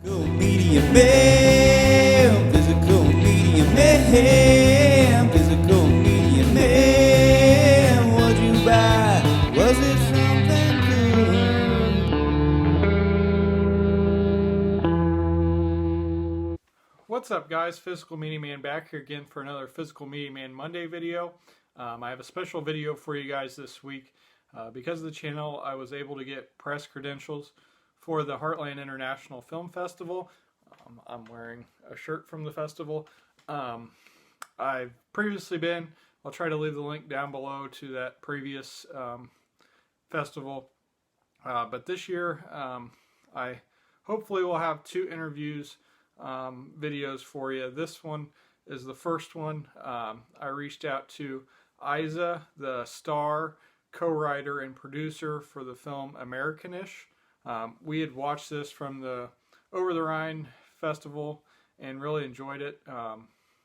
Physical media man, physical media man, physical media man. What'd you buy? Was it something good? What's up, guys? Physical Media Man back here again for another Physical Media Man Monday video. I have a special video for you guys this week. Because of the channel, I was able to get press credentials for the Heartland International Film Festival. I'm wearing a shirt from the festival. I've previously been, I'll try to leave the link down below to that previous festival. But this year, I hopefully will have two interviews videos for you. This one is the first one. I reached out to Aizzah, the star, co-writer, and producer for the film Americanish. We had watched this from the Over the Rhine Festival and really enjoyed it.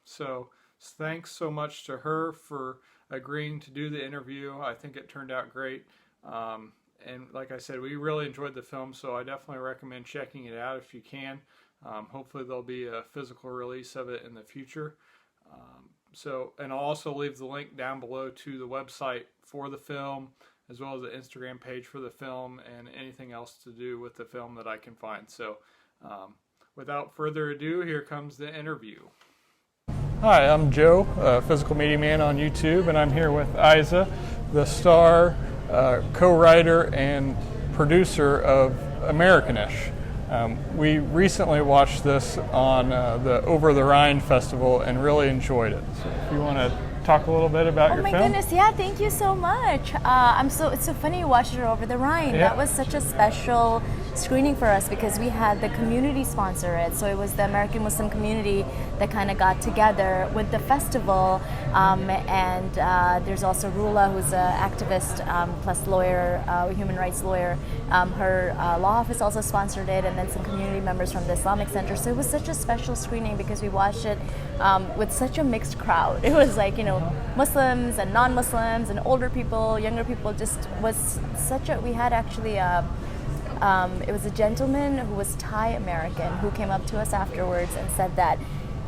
So thanks so much to her for agreeing to do the interview. I think it turned out great. And like I said, we really enjoyed the film, so I definitely recommend checking it out if you can. Hopefully there'll be a physical release of it in the future. And I'll also leave the link down below to the website for the film, as well as the Instagram page for the film and anything else to do with the film that I can find. So without further ado, here comes the interview. Hi, I'm Joe, Physical Media Man on YouTube, and I'm here with Aizzah, the star, co-writer, and producer of Americanish. We recently watched this on the Over the Rhine Festival and really enjoyed it. So if you want to talk a little bit about your film. Oh my goodness, yeah, thank you so much. It's so funny you watched it Over the Rhine. Yeah. That was such a special screening for us because we had the community sponsor it. So it was the American Muslim community that kind of got together with the festival. There's also Rula, who's an activist plus lawyer, human rights lawyer. Her law office also sponsored it, and then some community members from the Islamic Center. So it was such a special screening because we watched it with such a mixed crowd. It was like, Muslims and non-Muslims and older people, younger people. Just was such a. We had actually it was a gentleman who was Thai American who came up to us afterwards and said that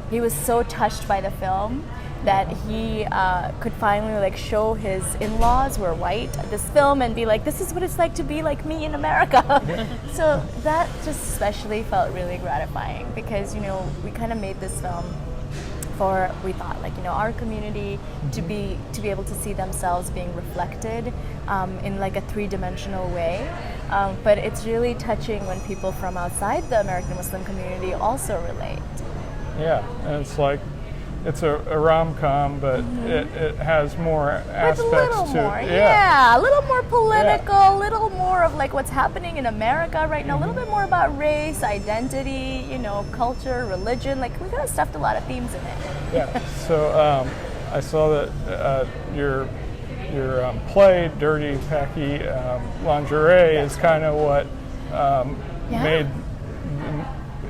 he was so touched by the film that he could finally show his in-laws who are white this film and be like, this is what it's like to be like me in America. So that just especially felt really gratifying because we kind of made this film for, we thought, our community to be able to see themselves being reflected in a three-dimensional way. But it's really touching when people from outside the American Muslim community also relate. Yeah, and it's a rom-com, but it has more aspects with a little to more, it. yeah, a little more political, a little more of what's happening in America right now, a little bit more about race, identity, culture, religion. We kind of stuffed a lot of themes in it. Yeah. So I saw that your play, Dirty Packy Lingerie, is kind of what made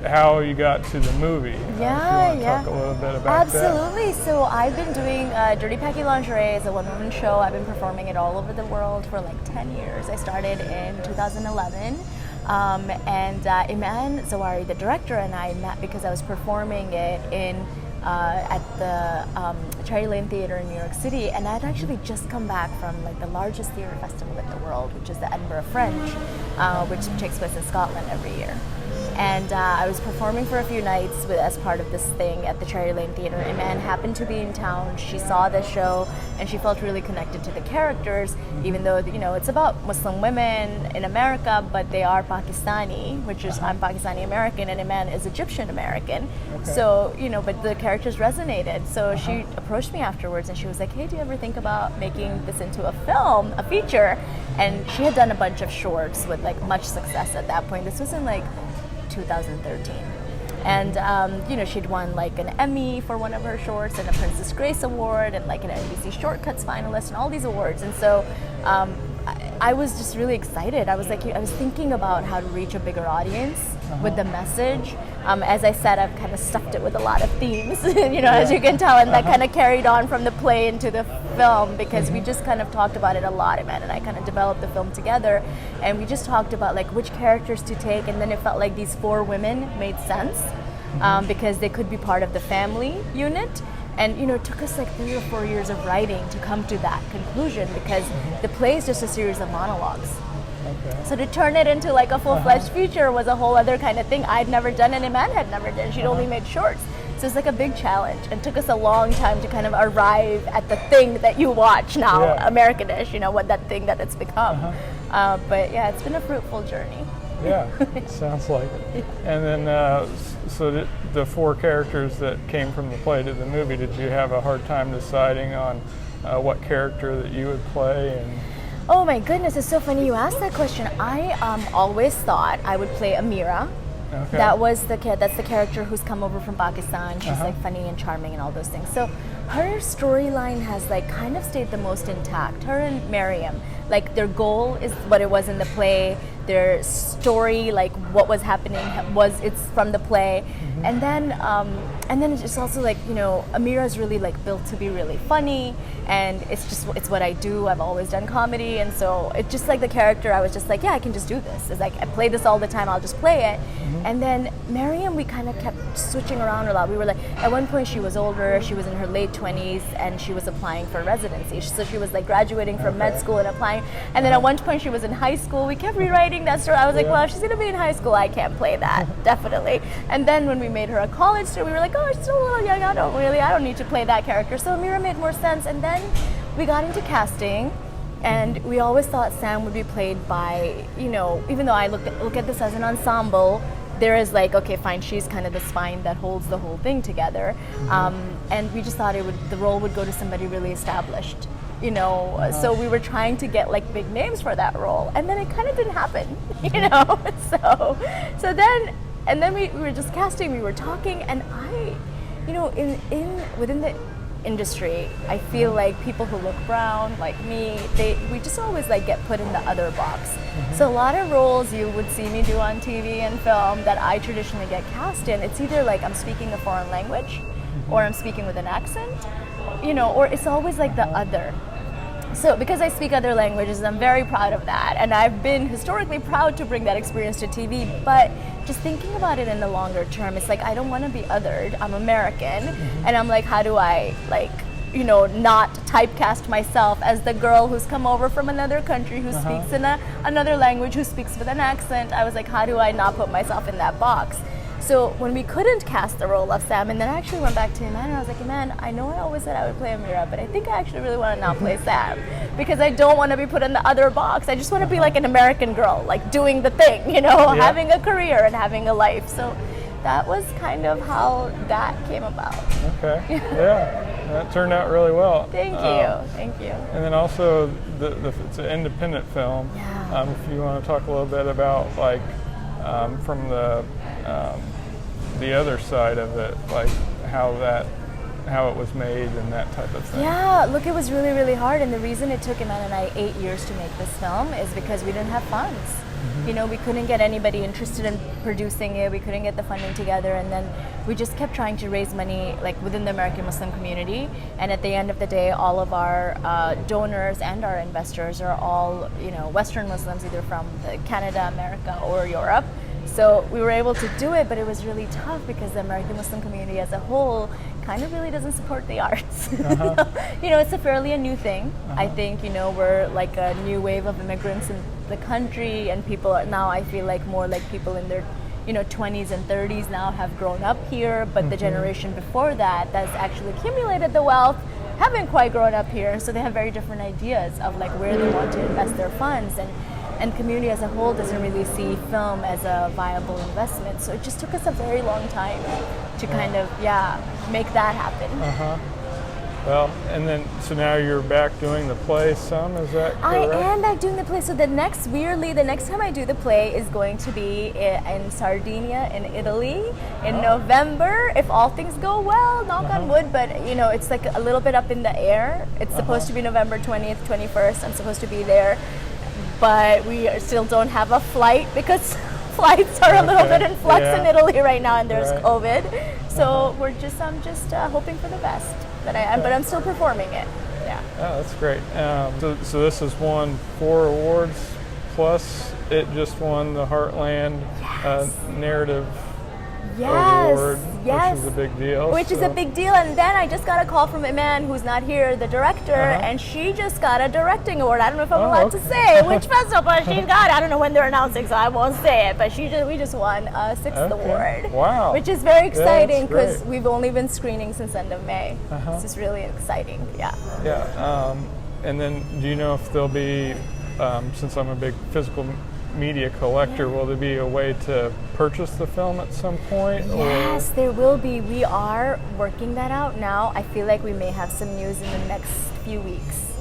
how you got to the movie. Yeah, if you want to talk a little bit about Absolutely. So I've been doing Dirty Packy Lingerie as a one-woman show. I've been performing it all over the world for 10 years. I started in 2011. Iman Zawari, the director, and I met because I was performing it at the Cherry Lane Theater in New York City, and I'd actually just come back from the largest theater festival in the world, which is the Edinburgh Fringe, which takes place in Scotland every year. And I was performing for a few nights as part of this thing at the Cherry Lane Theater. Iman happened to be in town. She saw the show and she felt really connected to the characters, even though it's about Muslim women in America, but they are Pakistani, which is I'm Pakistani American and Iman is Egyptian American. Okay. So but the characters resonated. So she approached me afterwards and she was like, "Hey, do you ever think about making this into a film, a feature?" And she had done a bunch of shorts with much success at that point. This was in 2013, and she'd won an Emmy for one of her shorts and a Princess Grace Award and an NBC Shortcuts finalist and all these awards. And so I was just really excited. I was like, I was thinking about how to reach a bigger audience with the message. As I said, I've kind of stuffed it with a lot of themes, as you can tell, and that kind of carried on from the play into the film, because we just kind of talked about it a lot. Iman and I kind of developed the film together, and we just talked about like which characters to take, and then it felt like these 4 women made sense because they could be part of the family unit. And it took us like 3 or 4 years of writing to come to that conclusion, because the play is just a series of monologues. Okay. So to turn it into like a full-fledged feature was a whole other kind of thing I'd never done, and Iman had never done. She'd only made shorts. So it's like a big challenge, and took us a long time to kind of arrive at the thing that you watch now, Americanish, what that thing that it's become. But yeah, it's been a fruitful journey. Yeah, sounds like it. And then, so the 4 characters that came from the play to the movie, did you have a hard time deciding on what character that you would play? And oh my goodness, it's so funny you asked that question. I always thought I would play Amira. Okay. That's the character who's come over from Pakistan. She's like funny and charming and all those things. So her storyline has like kind of stayed the most intact. Her and Mariam, like their goal is what it was in the play. Their story, like what was happening, it's from the play, and then it's just also like Amira is really like built to be really funny, and it's what I do. I've always done comedy, and so it's just like the character. I was just like, yeah, I can just do this. It's like I play this all the time. I'll just play it. And then Mariam, we kind of kept switching around a lot. We were like, at one point she was older. She was in her late 20s, and she was applying for residency. So she was like graduating from med school and applying. And then at one point she was in high school. We kept rewriting that story. I was like, well, if she's gonna be in high school, I can't play that, definitely. And then when we made her a college student, we were like, oh, she's still a little young. I don't need to play that character. So Amira made more sense. And then we got into casting, and we always thought Sam would be played by, even though I look at this as an ensemble, there is like, okay, fine, she's kind of the spine that holds the whole thing together. And we just thought the role would go to somebody really established. So we were trying to get like big names for that role, and then it kind of didn't happen, So then we were just casting, we were talking, and I, within the industry, I feel like people who look brown, like me, we just always like get put in the other box. So a lot of roles you would see me do on TV and film that I traditionally get cast in, it's either like I'm speaking a foreign language, or I'm speaking with an accent, or it's always like the other. So because I speak other languages, I'm very proud of that, and I've been historically proud to bring that experience to TV, but just thinking about it in the longer term, it's like I don't want to be othered. I'm American, and I'm like, how do I not typecast myself as the girl who's come over from another country who speaks in another language, who speaks with an accent. I was like, how do I not put myself in that box? So when we couldn't cast the role of Sam, and then I actually went back to Iman and I was like, Iman, I know I always said I would play Amira, but I think I actually really want to now play Sam, because I don't want to be put in the other box. I just want to be like an American girl, like doing the thing, having a career and having a life. So that was kind of how that came about. Okay, yeah, that turned out really well. Thank you. And then also, it's an independent film. Yeah. If you want to talk a little bit about like from the other side of it, like how it was made and that type of thing. Yeah, look, it was really, really hard, and the reason it took Iman and I 8 years to make this film is because we didn't have funds. We couldn't get anybody interested in producing it. We couldn't get the funding together, and then we just kept trying to raise money like within the American Muslim community. And at the end of the day, all of our donors and our investors are all Western Muslims, either from Canada, America, or Europe. So we were able to do it, but it was really tough because the American Muslim community as a whole kind of really doesn't support the arts. It's a fairly new thing. I think, we're like a new wave of immigrants in the country, and people are now, I feel like more like people in their 20s and 30s now have grown up here, but the generation before that's actually accumulated the wealth haven't quite grown up here, so they have very different ideas of like where they want to invest their funds, and community as a whole doesn't really see film as a viable investment. So it just took us a very long time to kind of, make that happen. Well, and then, so now you're back doing the play some, is that correct? I am back doing the play. So the next time I do the play is going to be in Sardinia, in Italy, in November, if all things go well, knock on wood, but it's like a little bit up in the air. It's supposed to be November 20th, 21st. I'm supposed to be there. but we still don't have a flight because flights are a little bit in flux in Italy right now, and there's COVID. So I'm just hoping for the best. But I'm still performing it. Yeah. Oh, that's great. So this has won 4 awards, plus it just won the Heartland narrative award, which is a big deal. Which is a big deal. And then I just got a call from a man who's not here, the director, and she just got a directing award. I don't know if I'm allowed to say which festival she got. I don't know when they're announcing, so I won't say it. But we just won a 6th award. Wow. Which is very exciting because we've only been screening since end of May. This is really exciting. Yeah. Yeah. And then do you know if there'll be, since I'm a big physical media collector, will there be a way to purchase the film at some point? Yes, there will be. We are working that out now. I feel like we may have some news in the next few weeks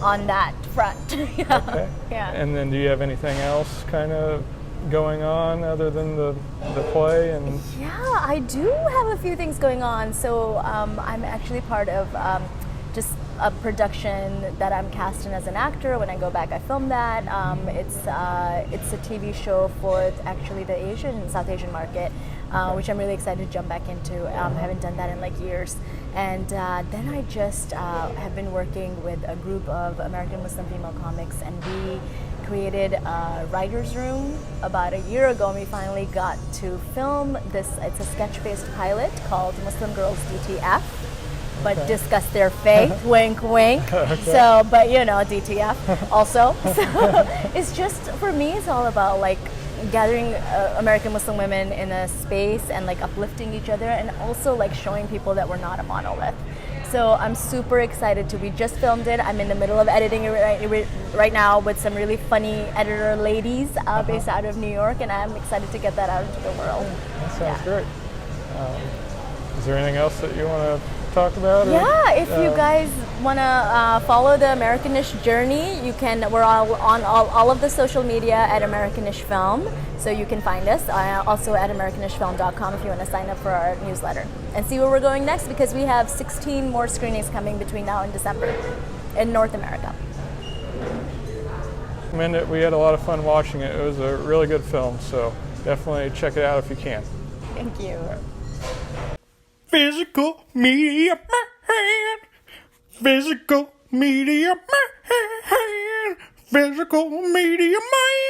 on that front. Okay. Yeah. And then do you have anything else kind of going on other than the play? And yeah, I do have a few things going on. So I'm actually part of just a production that I'm cast in as an actor. When I go back, I film that. It's a TV show for actually the South Asian market, which I'm really excited to jump back into. I haven't done that in like years. And then I just have been working with a group of American Muslim female comics, and we created a writer's room about a year ago, and we finally got to film this. It's a sketch-based pilot called Muslim Girls DTF. But discuss their faith, wink, wink. So, but DTF also. So it's just, for me, it's all about like gathering American Muslim women in a space and like uplifting each other, and also like showing people that we're not a monolith. So I'm super excited we just filmed it. I'm in the middle of editing it right now with some really funny editor ladies based out of New York, and I'm excited to get that out into the world. That sounds great. Is there anything else that you want to talk about? Yeah, if you guys want to follow the Americanish journey, you can. We're on all of the social media at Americanish Film, so you can find us. Also at americanishfilm.com if you want to sign up for our newsletter and see where we're going next, because we have 16 more screenings coming between now and December in North America. We had a lot of fun watching it. It was a really good film, so definitely check it out if you can. Thank you. Physical media man, physical media man, physical media man.